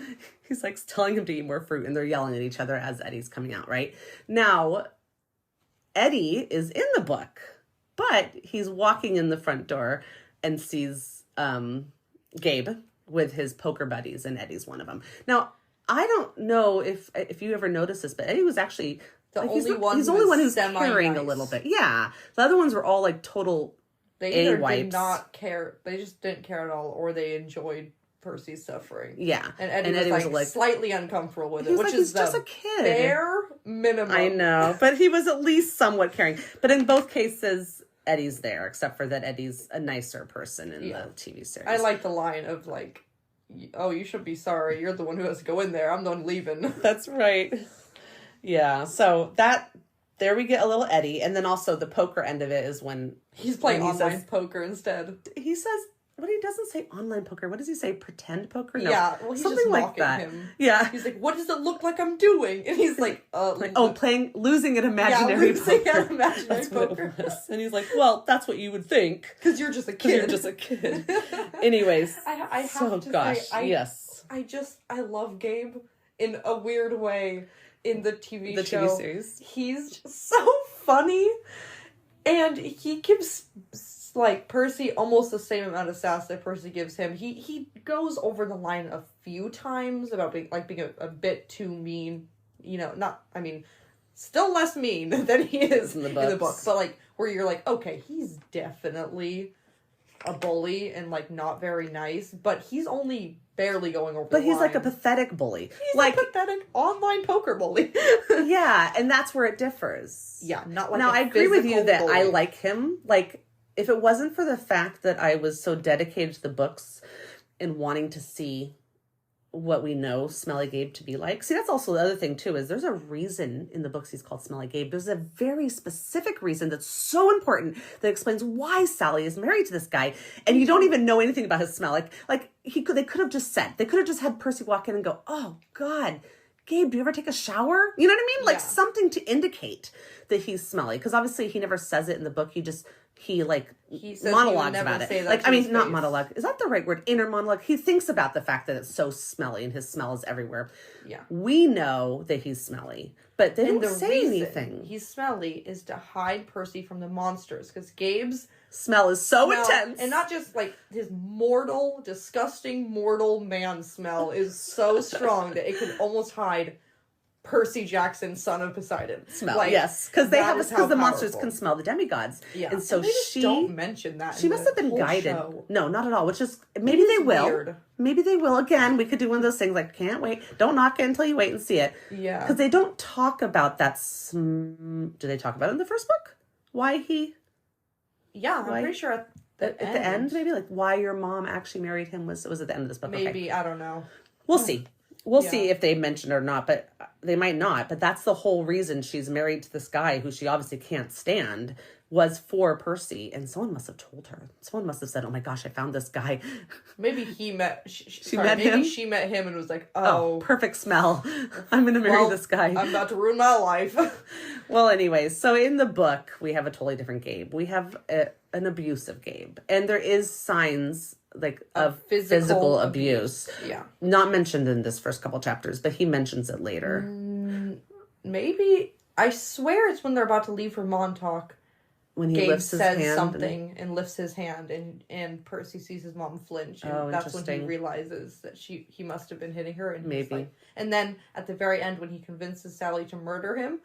He's like telling him to eat more fruit, and they're yelling at each other as Eddie's coming out, right? Now, Eddie is in the book, but he's walking in the front door and sees Gabe with his poker buddies, and Eddie's one of them. Now, I don't know if you ever noticed this, but Eddie was actually he's the only one who's caring a little bit. Yeah. The other ones were all like total They either did not care, they just didn't care at all, or they enjoyed Percy's suffering. Yeah. And Eddie was like slightly uncomfortable with it, which is just a kid. Bare minimum. I know, but he was at least somewhat caring. But in both cases, Eddie's there, except for that Eddie's a nicer person in the TV series. I like the line of like, oh, you should be sorry. You're the one who has to go in there. I'm the one leaving. That's right. Yeah. So there we get a little Eddie. And then also the poker end of it is when he's playing online poker instead. He says, but he doesn't say online poker. What does he say? Pretend poker? No. Yeah, well, he's something just like that. Him. Yeah. He's like, what does it look like I'm doing? And he's like, losing at imaginary poker. At imaginary that's poker. What it was. And he's like, well, that's what you would think. Because you're just a kid. Anyways. I have to say, yes. I love Gabe in a weird way in the TV show. TV series. He's just so funny. And he gives like Percy almost the same amount of sass that Percy gives him. He goes over the line a few times about being a bit too mean. Still less mean than he is in the book. But like where you're like, okay, he's definitely a bully and like not very nice, but he's only barely going over the line. But he's like a pathetic bully. He's like a pathetic online poker bully. Yeah, and that's where it differs. Yeah, not like now I agree with you that bully. I like him. Like, if it wasn't for the fact that I was so dedicated to the books and wanting to see what we know Smelly Gabe to be like. See, that's also the other thing, too, is there's a reason in the books he's called Smelly Gabe. There's a very specific reason that's so important that explains why Sally is married to this guy. And you don't even know anything about his smell. They could have just had Percy walk in and go, oh, God, Gabe, do you ever take a shower? You know what I mean? Like something to indicate that he's smelly. Because obviously he never says it in the book. He just he like he says monologues he would never about say it. that Like, to I mean, his not face. monologue. Is that the right word? Inner monologue. He thinks about the fact that it's so smelly and his smell is everywhere. Yeah. We know that he's smelly, but they don't say anything. He's smelly is to hide Percy from the monsters, because Gabe's smell is so intense. And not just like his mortal, disgusting mortal man smell is so strong that it could almost hide Percy Jackson, son of Poseidon. Smell, like, yes, because the monsters can smell the demigods. Yeah, and so they just don't mention that. She must have been guided. Show. No, not at all. Which is maybe they will. Weird. Maybe they will again. We could do one of those things like can't wait. Don't knock it until you wait and see it. Yeah, because they don't talk about that. Do they talk about it in the first book? Why he? Yeah, I'm pretty sure at the end, maybe like why your mom actually married him was at the end of this book. Maybe okay. I don't know. We'll see. We'll see if they mention it or not, but they might not. But that's the whole reason she's married to this guy who she obviously can't stand, was for Percy. And someone must have told her. Someone must have said, oh my gosh, I found this guy. Maybe he met... him? She met him and was like, oh perfect smell. I'm going to marry this guy. I'm about to ruin my life. Well, anyways, so in the book, we have a totally different Gabe. We have an abusive Gabe. And there is signs... like of physical abuse. Yeah. Not mentioned in this first couple chapters, but he mentions it later. Maybe. I swear it's when they're about to leave for Montauk. When he Gabe lifts his hand. says something and lifts his hand and Percy sees his mom flinch. And that's when he realizes that he must have been hitting her. And maybe. Like, and then at the very end when he convinces Sally to murder him,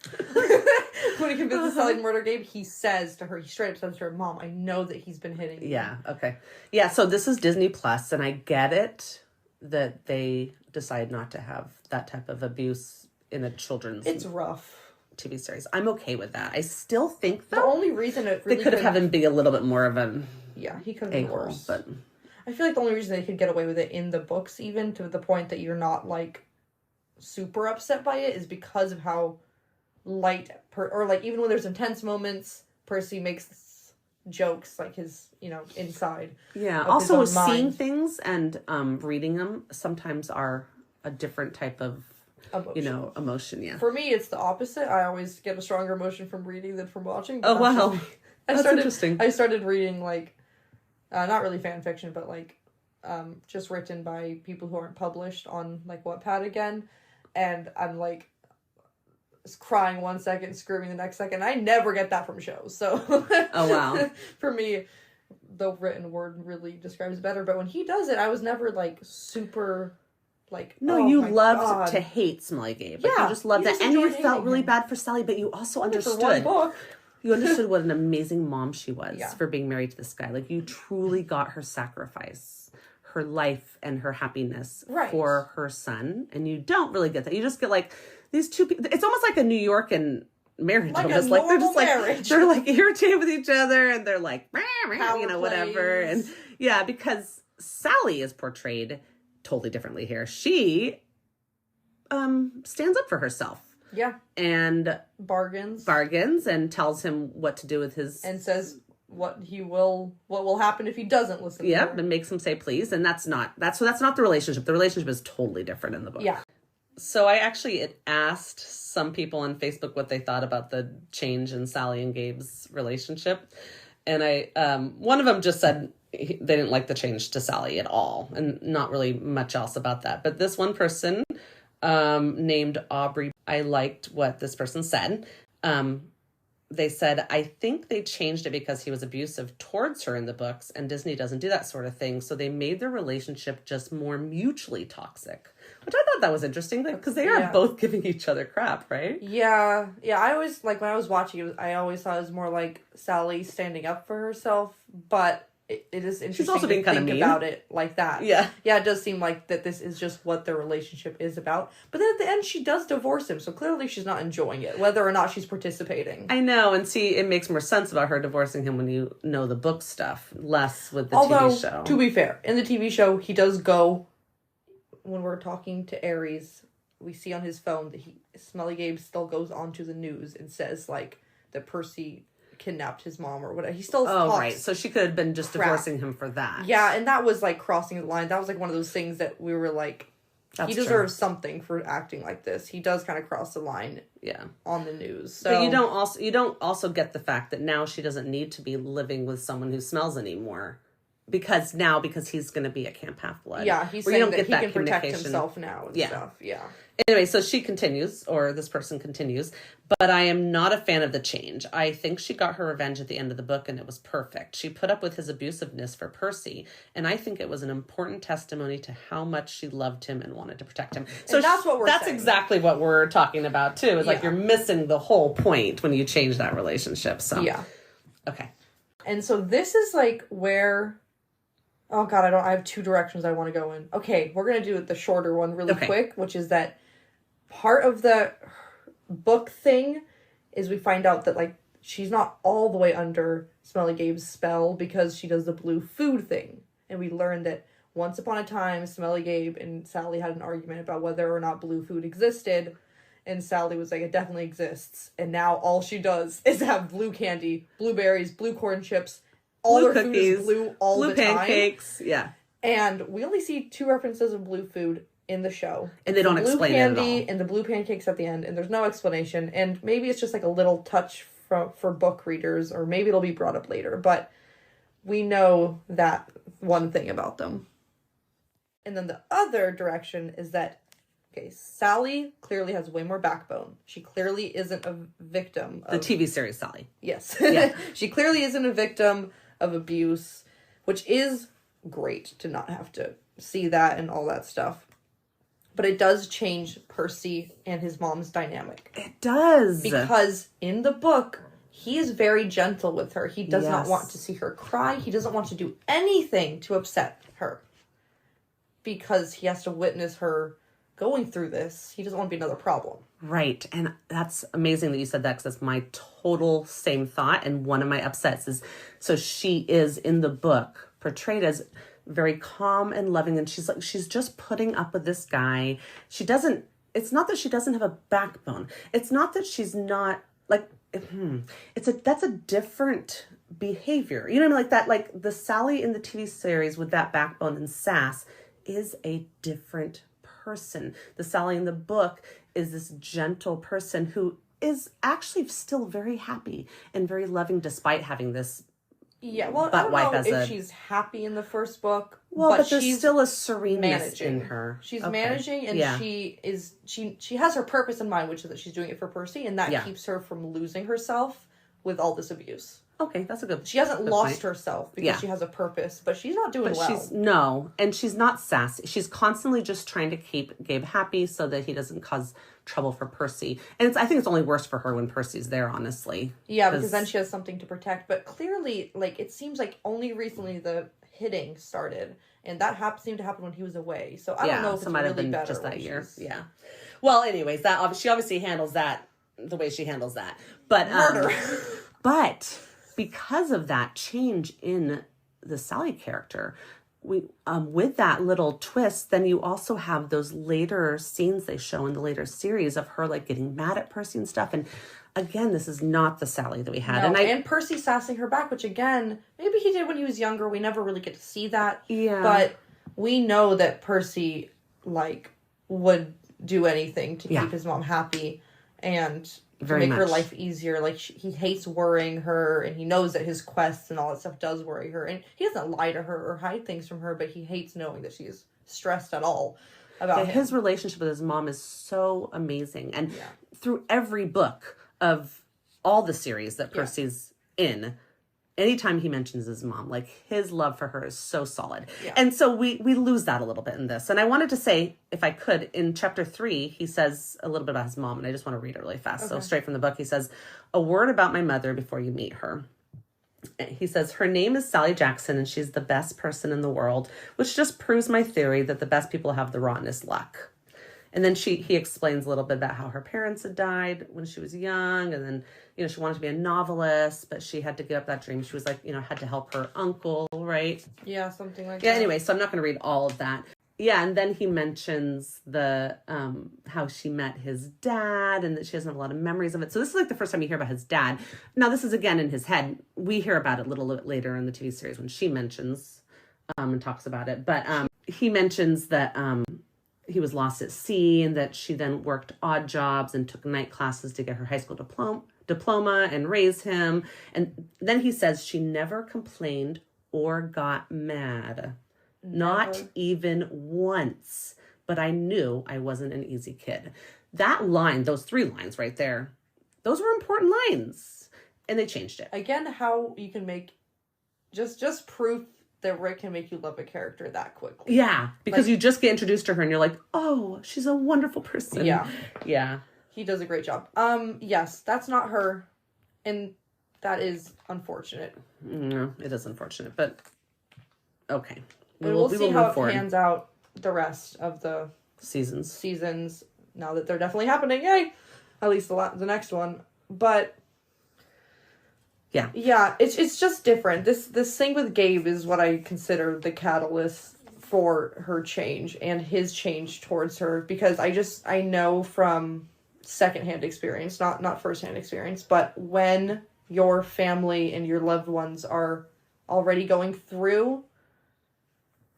when he convinces Sally to murder Gabe, he says to her, he straight up says to her, Mom, I know that he's been hitting you. Yeah, okay. Yeah, so this is Disney Plus, and I get it that they decide not to have that type of abuse in a children's... It's rough. TV series. I'm okay with that. I still think the only reason it really they could have had him be a little bit more of an he could have been worse. But I feel like the only reason they could get away with it in the books, even to the point that you're not like super upset by it, is because of how light or like even when there's intense moments, Percy makes jokes like his inside. Yeah. Also, seeing things and reading them sometimes are a different type of emotion, yeah. For me, it's the opposite. I always get a stronger emotion from reading than from watching. Oh, wow. That's interesting. I started reading, like, not really fan fiction, but, like, just written by people who aren't published on, like, Wattpad again. And I'm, like, crying one second, screaming the next second. I never get that from shows. So, oh, wow. For me, the written word really describes it better. But when he does it, I was never, like, super... Like, no, you loved to hate Smelly Gabe. Like, you just loved that. And you felt really bad for Sally, but you also understood. You understood what an amazing mom she was for being married to this guy. Like, you truly got her sacrifice, her life, and her happiness for her son. And you don't really get that. You just get, like, these two people. It's almost like a New York and marriage. Like almost. a Like, they're just marriage. They're, like, irritated with each other. And they're, like, Power whatever. plays. And, yeah, because Sally is portrayed... totally differently here. She stands up for herself. Yeah. And bargains and tells him what to do with his... And says what will happen if he doesn't listen to her. And makes him say please. And that's not the relationship. The relationship is totally different in the book. Yeah. So I actually asked some people on Facebook what they thought about the change in Sally and Gabe's relationship. And one of them just said... they didn't like the change to Sally at all, and not really much else about that. But this one person named Aubrey, I liked what this person said. They said, I think they changed it because he was abusive towards her in the books, and Disney doesn't do that sort of thing. So they made their relationship just more mutually toxic, which I thought that was interesting, because they are both giving each other crap, right? Yeah. Yeah, I always, like, when I was watching it, I always thought it was more like Sally standing up for herself, but... It is interesting She's also being kind of mean about it like that. Yeah. Yeah, it does seem like that this is just what their relationship is about. But then at the end, she does divorce him. So clearly she's not enjoying it, whether or not she's participating. I know. And see, it makes more sense about her divorcing him when you know the book stuff, less with the TV show. To be fair, in the TV show, he does go, when we're talking to Aries, we see on his phone that Smelly Gabe still goes onto the news and says, like, that Percy... kidnapped his mom or whatever. He still talks right. So she could have been just divorcing him for that. Yeah, and that was like crossing the line. That was like one of those things that we were like, he deserves something for acting like this. He does kind of cross the line on the news. So. But you don't also get the fact that now she doesn't need to be living with someone who smells anymore. Because he's going to be at Camp Half-Blood. Yeah, he's saying that he can protect himself now and stuff. Yeah. Anyway, so she continues, or this person continues, but I am not a fan of the change. I think she got her revenge at the end of the book, and it was perfect. She put up with his abusiveness for Percy, and I think it was an important testimony to how much she loved him and wanted to protect him. So and that's what we're That's saying. Exactly what we're talking about, too. It's like you're missing the whole point when you change that relationship. So okay. And so this is like where... Oh God, I have two directions I want to go in. Okay, we're going to do the shorter one really quick, which is that part of the book thing is we find out that, like, she's not all the way under Smelly Gabe's spell because she does the blue food thing. And we learned that once upon a time, Smelly Gabe and Sally had an argument about whether or not blue food existed. And Sally was like, it definitely exists. And now all she does is have blue candy, blueberries, blue corn chips, all blue her cookies, food is blue all blue the time. pancakes, And we only see 2 references of blue food in the show. And they don't explain it at all. Blue candy and the blue pancakes at the end, and there's no explanation. And maybe it's just like a little touch for book readers, or maybe it'll be brought up later. But we know that one thing about them. And then the other direction is that, okay, Sally clearly has way more backbone. She clearly isn't a victim of... The TV series Sally. Yes. Yeah. She clearly isn't a victim of abuse, which is great to not have to see that and all that stuff. But it does change Percy and his mom's dynamic. It does. Because in the book, he is very gentle with her. He does not want to see her cry. He doesn't want to do anything to upset her. Because he has to witness her going through this. He doesn't want to be another problem. Right. And that's amazing that you said that, because that's my total same thought. And one of my upsets is, so she is in the book portrayed as very calm and loving. And she's just putting up with this guy. It's not that she doesn't have a backbone. It's not that she's not like, that's a different behavior. You know what I mean? Like that, like the Sally in the TV series with that backbone and sass is a different person. The Sally in the book is this gentle person who is actually still very happy and very loving despite having this well, I don't know if she's happy in the first book. Well, but there's still a sereneness in her. She's managing, and she has her purpose in mind, which is that she's doing it for Percy, and that keeps her from losing herself with all this abuse. Okay, that's a good. She hasn't lost herself because she has a purpose, but she's not doing well. And she's not sassy. She's constantly just trying to keep Gabe happy so that he doesn't cause trouble for Percy. And I think it's only worse for her when Percy's there, honestly. Yeah, because then she has something to protect. But clearly, like, it seems like only recently the hitting started, and that seemed to happen when he was away. So I don't know if it's really been better just that year. Yeah. Well, anyways, she obviously handles that the way she handles that. But murder. But because of that change in the Sally character, we with that little twist, then you also have those later scenes they show in the later series of her like getting mad at Percy and stuff. And again, this is not the Sally that we had. No, and Percy sassing her back, which again, maybe he did when he was younger. We never really get to see that. Yeah. But we know that Percy like would do anything to keep his mom happy and to make her life easier. Like, he hates worrying her, and he knows that his quests and all that stuff does worry her. And he doesn't lie to her or hide things from her, but he hates knowing that she's stressed at all about him. His relationship with his mom is so amazing. And through every book of all the series that Percy's in, anytime he mentions his mom, like, his love for her is so solid. Yeah. And so we lose that a little bit in this. And I wanted to say, if I could, in chapter 3, he says a little bit about his mom, and I just want to read it really fast. Okay. So straight from the book, he says, "A word about my mother before you meet her." He says, "Her name is Sally Jackson, and she's the best person in the world, which just proves my theory that the best people have the rottenest luck." And then he explains a little bit about how her parents had died when she was young, and then, she wanted to be a novelist, but she had to give up that dream. She was like, had to help her uncle, right? Yeah, something like that. Yeah, anyway, so I'm not going to read all of that. Yeah, and then he mentions the how she met his dad and that she doesn't have a lot of memories of it. So this is like the first time you hear about his dad. Now, this is again in his head. We hear about it a little bit later in the TV series when she mentions and talks about it. But he mentions that he was lost at sea, and that she then worked odd jobs and took night classes to get her high school diploma and raise him. And then he says she never complained or got mad. Never. Not even once. But I knew I wasn't an easy kid. That line, those 3 lines right there, those were important lines. And they changed it. Again, how you can make just proof that Rick can make you love a character that quickly. Yeah, because you just get introduced to her and you're like, oh, she's a wonderful person. Yeah. Yeah. He does a great job. Yes, that's not her. And that is unfortunate. No, it is unfortunate, but okay. We'll see how it pans out the rest of the seasons. Now that they're definitely happening. Yay! At least the next one. But yeah, it's just different. This thing with Gabe is what I consider the catalyst for her change and his change towards her, because I know from secondhand experience, not firsthand experience, but when your family and your loved ones are already going through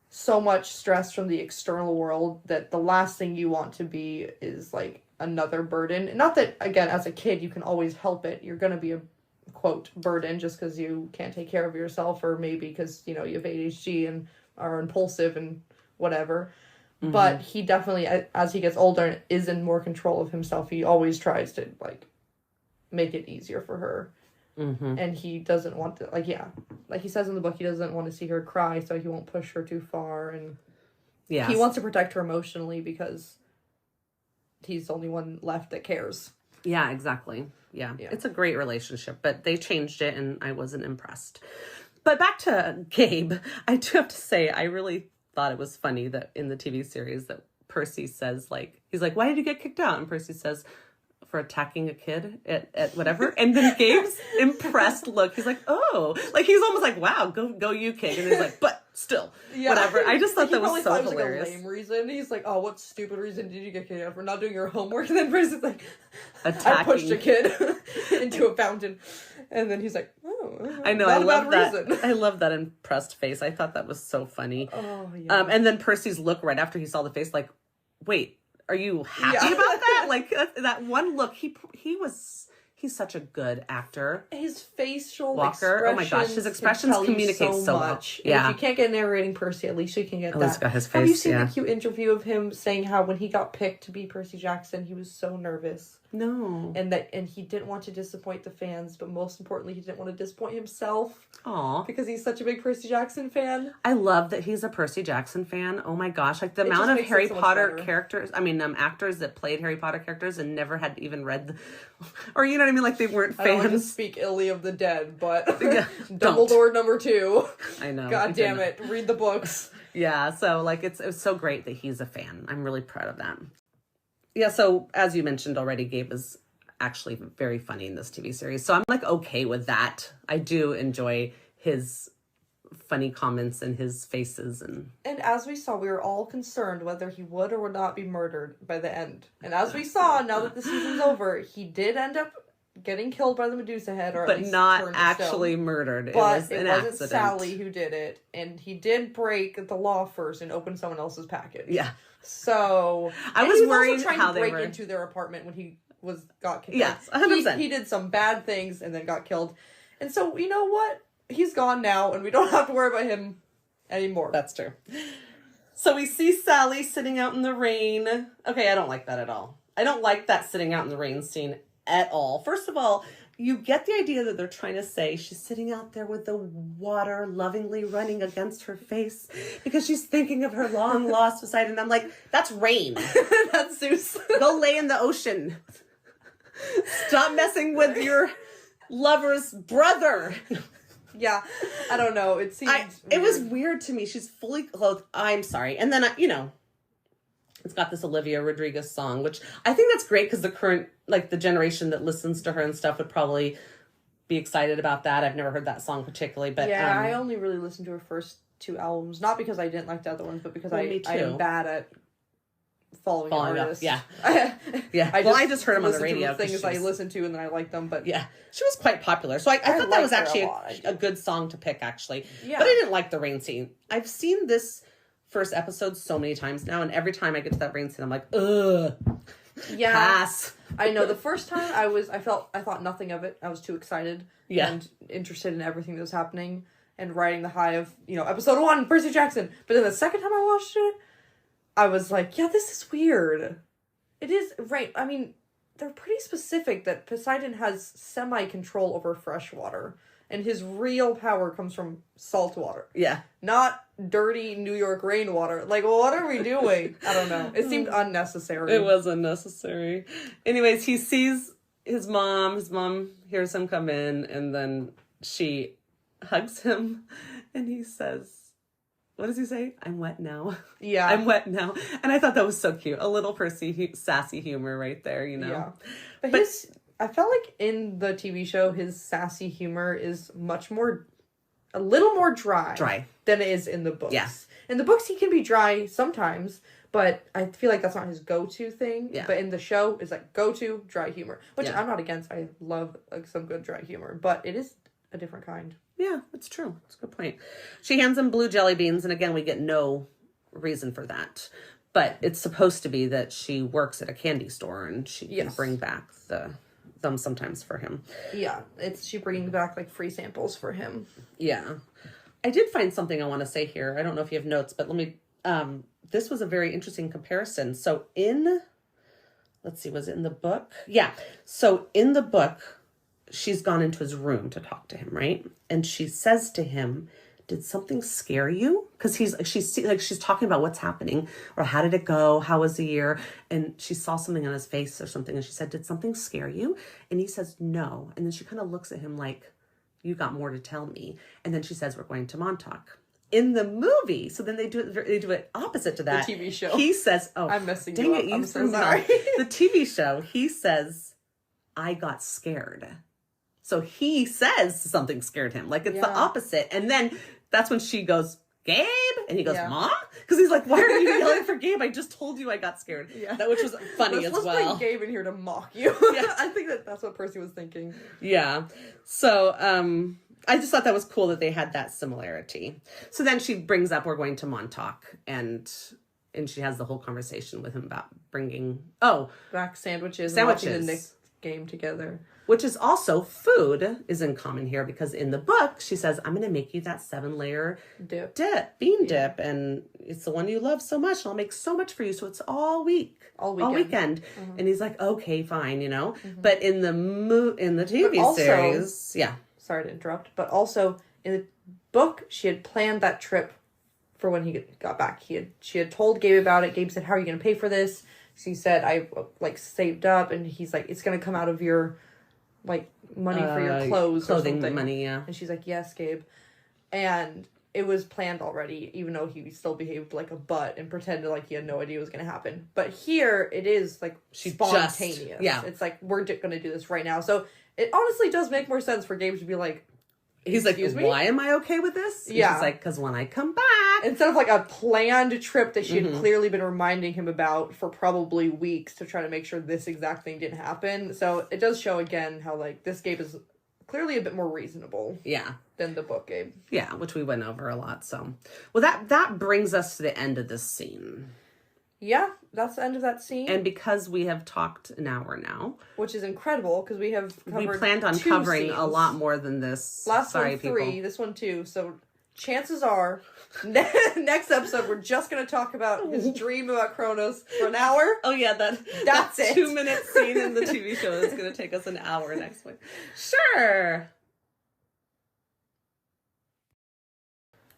so much stress from the external world, that the last thing you want to be is like another burden. Not that, again, as a kid you can always help it. You're going to be a quote burden just because you can't take care of yourself, or maybe because you have ADHD and are impulsive and whatever. Mm-hmm. But he definitely, as he gets older, is in more control of himself. He always tries to like make it easier for her. Mm-hmm. And he doesn't want to, like he says in the book, he doesn't want to see her cry, so he won't push her too far. And he wants to protect her emotionally because he's the only one left that cares. Yeah, exactly. Yeah. It's a great relationship, but they changed it and I wasn't impressed. But back to Gabe, I do have to say, I really thought it was funny that in the TV series that Percy says, like, he's like, why did you get kicked out? And Percy says, for attacking a kid at whatever. And then Gabe's impressed look, he's like, oh, like he's almost like, wow, go you, kid. And he's like, but still, whatever. I just thought that was so hilarious. Like a lame reason. He's like, oh, what stupid reason did you get kicked out for not doing your homework? And then Percy's like, attacking. I pushed a kid into a fountain. And then he's like, oh, I know, I love that. I love that impressed face. I thought that was so funny. Oh, yeah. And then Percy's look right after he saw the face, like, wait, are you happy about that? Like that one look, he's such a good actor. His facial expressions. Oh my gosh, his expressions communicate so much. Well. Yeah. If you can't get narrating Percy, at least you can get that. He's got his face. Have you seen the cute interview of him saying how when he got picked to be Percy Jackson, he was so nervous? No. And he didn't want to disappoint the fans, but most importantly, he didn't want to disappoint himself. Aw. Because he's such a big Percy Jackson fan. I love that he's a Percy Jackson fan. Oh my gosh. Like the amount of Harry Potter characters, actors that played Harry Potter characters and never had even read or you know what I mean? Like they weren't fans. I don't like to speak illy of the dead, but Dumbledore number 2. I know. God damn it. Read the books. Yeah. So like it was so great that he's a fan. I'm really proud of that. Yeah, so as you mentioned already, Gabe is actually very funny in this TV series. So I'm like okay with that. I do enjoy his funny comments and his faces. And as we saw, we were all concerned whether he would or would not be murdered by the end. And as we saw, now that the season's over, he did end up getting killed by the Medusa head, or but at least not actually murdered. But it wasn't accident. Sally who did it, and he did break the law first and open someone else's package. Yeah. So I was worried also trying how to break they were into their apartment when he got killed. Yes, 100%. He did some bad things and then got killed, and so you know what? He's gone now, and we don't have to worry about him anymore. That's true. So we see Sally sitting out in the rain. Okay, I don't like that at all. I don't like that sitting out in the rain scene at all. First of all, you get the idea that they're trying to say she's sitting out there with the water lovingly running against her face because she's thinking of her long lost beside. And I'm like, that's rain. That's Zeus. Go lay in the ocean. Stop messing with your lover's brother. Yeah, I don't know. It was weird to me. She's fully clothed. I'm sorry. And then, it's got this Olivia Rodrigo song, which I think that's great because the current, like the generation that listens to her and stuff would probably be excited about that. I've never heard that song particularly, but yeah, I only really listened to her first 2 albums, not because I didn't like the other ones, but because I am bad at following artists. Up. Yeah, yeah. I just heard them on the radio. To the things I listen to and then I like them, but yeah, she was quite popular. So I thought that was actually a good song to pick, actually. Yeah. But I didn't like the rain scene. I've seen this first episode so many times now, and every time I get to that rain scene, I'm like, ugh. Yeah. Pass. I know. The first time I thought nothing of it. I was too excited and interested in everything that was happening and riding the high of, episode 1, Percy Jackson. But then the second time I watched it, I was like, yeah, this is weird. It is, right. I mean, they're pretty specific that Poseidon has semi-control over fresh water. And his real power comes from salt water. Yeah. Not dirty New York rainwater. Like, what are we doing? I don't know. It seemed unnecessary. It was unnecessary. Anyways, he sees his mom. His mom hears him come in, and then she hugs him, and he says, what does he say? I'm wet now. Yeah. I'm wet now. And I thought that was so cute. A little Percy sassy humor right there, Yeah. But I felt like in the TV show, his sassy humor is a little more dry than it is in the books. Yeah. In the books, he can be dry sometimes, but I feel like that's not his go-to thing. Yeah. But in the show, it's like go-to dry humor, which Yeah. I'm not against. I love some good dry humor, but it is a different kind. Yeah, it's true. It's a good point. She hands him blue jelly beans, and again, we get no reason for that. But it's supposed to be that she works at a candy store, and she can bring back them sometimes for him. Yeah, she bringing back like free samples for him. Yeah. I did find something I want to say here. I don't know if you have notes, but let me, this was a very interesting comparison. So let's see, was it in the book? Yeah. So in the book, she's gone into his room to talk to him, right? And she says to him, did something scare you? Because she's talking about what's happening, or how did it go? How was the year? And she saw something on his face or something, and she said, did something scare you? And he says, no. And then she kind of looks at him like, you got more to tell me. And then she says, we're going to Montauk. In the movie, so then they do it opposite to that. The TV show. He says, oh, I'm messing dang you it, up. I'm so threw me sorry. off. The TV show, he says, I got scared. So he says something scared him. Like, it's the opposite. And then that's when she goes, Gabe? And he goes, Mom? Because he's like, why are you yelling for Gabe? I just told you I got scared. Yeah. Which was funny as well. Let's bring Gabe in here to mock you. Yes. I think that's what Percy was thinking. Yeah. So, I just thought that was cool that they had that similarity. So then she brings up, we're going to Montauk, and she has the whole conversation with him about bringing, back sandwiches. And watching the Knicks game together. Which is also, food is in common here, because in the book, she says, I'm going to make you that 7-layer bean dip, and it's the one you love so much, and I'll make so much for you, so it's all weekend. Mm-hmm. And he's like, okay, fine, Mm-hmm. But in the TV series, sorry to interrupt, but also in the book, she had planned that trip for when he got back. She had told Gabe about it. Gabe said, how are you going to pay for this? She said, I saved up, and he's like, it's going to come out of your money for your clothing money, yeah. And she's like, yes, Gabe. And it was planned already, even though he still behaved like a butt and pretended like he had no idea what was going to happen. But here, it is spontaneous. It's like, we're going to do this right now. So it honestly does make more sense for Gabe to be like, he's like, why am I okay with this? And she's like, because when I come back. Instead of a planned trip that she had clearly been reminding him about for probably weeks to try to make sure this exact thing didn't happen. So it does show again how this Gabe is clearly a bit more reasonable. Yeah. Than the book Gabe. Yeah, which we went over a lot. So, well, that brings us to the end of this scene. Yeah, that's the end of that scene. And because we have talked an hour now. Which is incredible, because we have covered we planned on covering scenes. A lot more than this. Last one 3, this one 2. So chances are, next episode, we're just going to talk about his dream about Kronos for an hour. Oh yeah, that's it. 2-minute scene in the TV show that's going to take us an hour next week. Sure.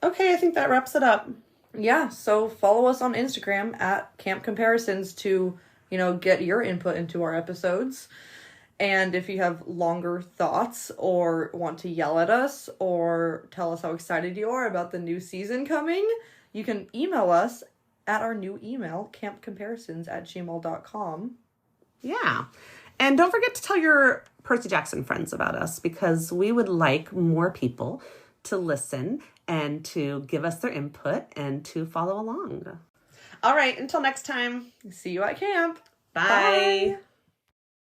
Okay, I think that wraps it up. Yeah, so follow us on Instagram at Camp Comparisons to, get your input into our episodes. And if you have longer thoughts or want to yell at us or tell us how excited you are about the new season coming, you can email us at our new email, campcomparisons@gmail.com. Yeah. And don't forget to tell your Percy Jackson friends about us, because we would like more people to listen and to give us their input and to follow along. All right, until next time. See you at camp. Bye.